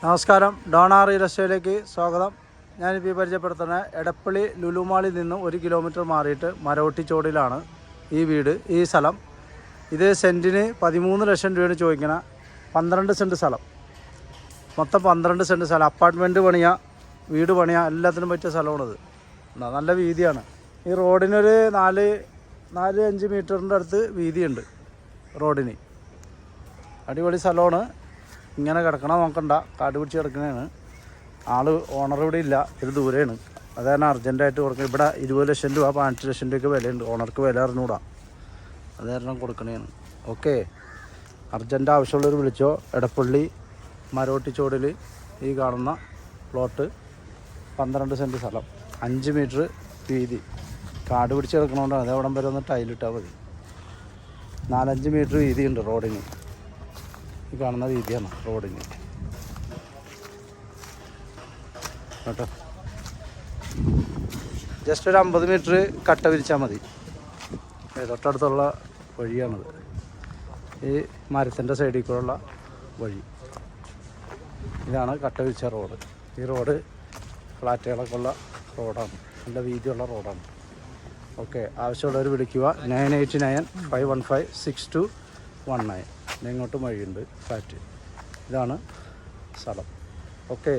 നമസ്കാരം, Donna real എസ്റ്റേറ്റിലേക്ക് സ്വാഗതം. ഞാനിപ്പോൾ പരിചയപ്പെടുത്തുന്ന എടപ്പള്ളി ലുലുമാളിൽ നിന്നും 1 കിലോമീറ്റർ മാറിയിട്ട് മരവട്ടിച്ചോടിലാണ് ഈ വീട്, ഈ സ്ഥലം. ഇത് സെൻറ്റിന് 13 ലക്ഷം രൂപയാണ് ചോദിക്കണ. 12 സെൻറ്റ് സ്ഥലം, മൊത്തം 12 സെൻറ്റ് സ്ഥലം. അപ്പാർട്ട്മെൻറ്റ് പണിയാ, വീട് പണിയാ, എല്ലാത്തിനും പറ്റിയ സ്ഥലമാണിത്. നല്ല വീതിയാണ്. ഈ റോഡിനൊരു 4-5 മീറ്ററിൻ്റെ അടുത്ത് വീതിയുണ്ട് റോഡിന്. അടിപൊളി സ്ഥലമാണ്. ഇങ്ങനെ കിടക്കണം, നോക്കണ്ട, കാട് പിടിച്ച് കിടക്കണതാണ്. ഓണർ ഇവിടെ ഇല്ല, ഇത് ദൂരെയാണ്. അത് കാരണം അർജൻറ്റായിട്ട് കൊടുക്കണം. ഇവിടെ 20 ലക്ഷം രൂപ 15 ലക്ഷം രൂപയ്ക്ക് വിലയുണ്ട്. ഓണർക്ക് വില അറിഞ്ഞൂടാ, അത് കാരണം കൊടുക്കണതാണ്. ഓക്കെ, അർജൻറ്റ് ആവശ്യമുള്ളവർ വിളിച്ചോ. എടപ്പള്ളി മരവട്ടിച്ചോടിൽ ഈ കാണുന്ന പ്ലോട്ട്, 12 സെൻറ്റ് സ്ഥലം, 5 മീറ്റർ വീതി. കാട് പിടിച്ച് കിടക്കണോണ്ടാണ്. അത് അവിടം വരെ ഒന്ന് ടൈലിട്ടാൽ മതി. 4-5 മീറ്റർ വീതിയുണ്ട് റോഡിന്. ഈ കാണുന്ന വീതിയാണ് റോഡിന് കേട്ടോ. ജസ്റ്റ് ഒരു 50 മീറ്റർ കട്ട വിരിച്ചാൽ മതി. തൊട്ടടുത്തുള്ള വഴിയാണിത്. ഈ മരത്തിൻ്റെ സൈഡിൽ കൂടെയുള്ള വഴി. ഇതാണ് കട്ട വിരിച്ച റോഡ്. ഈ റോഡ് ഫ്ലാറ്റുകളൊക്കെ ഉള്ള റോഡാണ്, നല്ല വീതിയുള്ള റോഡാണ്. ഓക്കെ, ആവശ്യമുള്ളവർ വിളിക്കുക. 989-515-6219. ഇങ്ങോട്ടും വഴിയുണ്ട്, ഫ്ലാറ്റ്. ഇതാണ് സ്ഥലം. ഓക്കെ.